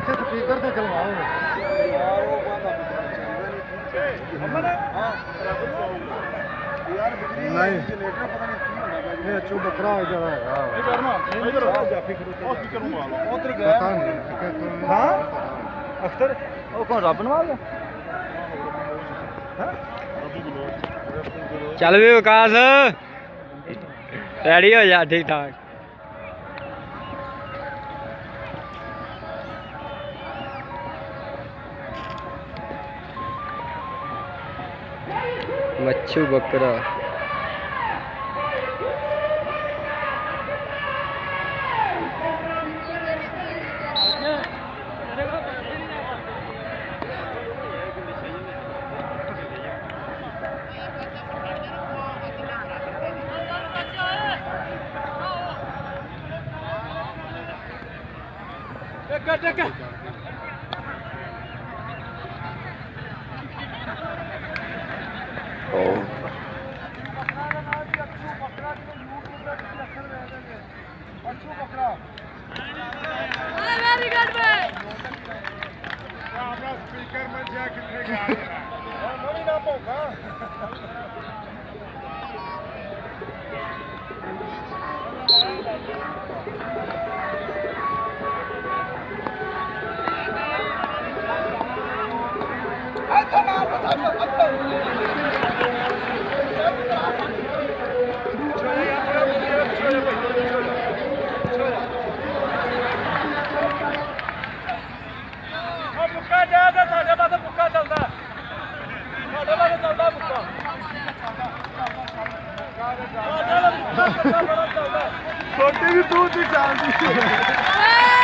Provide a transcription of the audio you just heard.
ਇੱਥੇ ਸਪੀਕਰ ਤੇ ਚਲਵਾਓ ਨਹੀਂ ਇਹ ਚੂ ਬੱਕਰਾ ਹੋ ਜਾਣਾ ਹੈਗਾ ਇਹ ਕਰਨਾ ਇਧਰ ਜਾਫੀ ਖੜੋ ਸਪੀਕਰ ਨੂੰ ਮਾਰ ਉਧਰ ਗਿਆ ਹਾਂ ਅਖਤਰ ਉਹ ਕੌਣ ਰੱਬ ਨਵਾਜ਼ ਹਾਂ ਚੱਲ ਵੀ ਵਿਕਾਸ ਰੈਡੀ ਹੋ ਜਾ ਠੀਕ ਠਾਕ मच्छू बकरा छोटी भी तू जान दी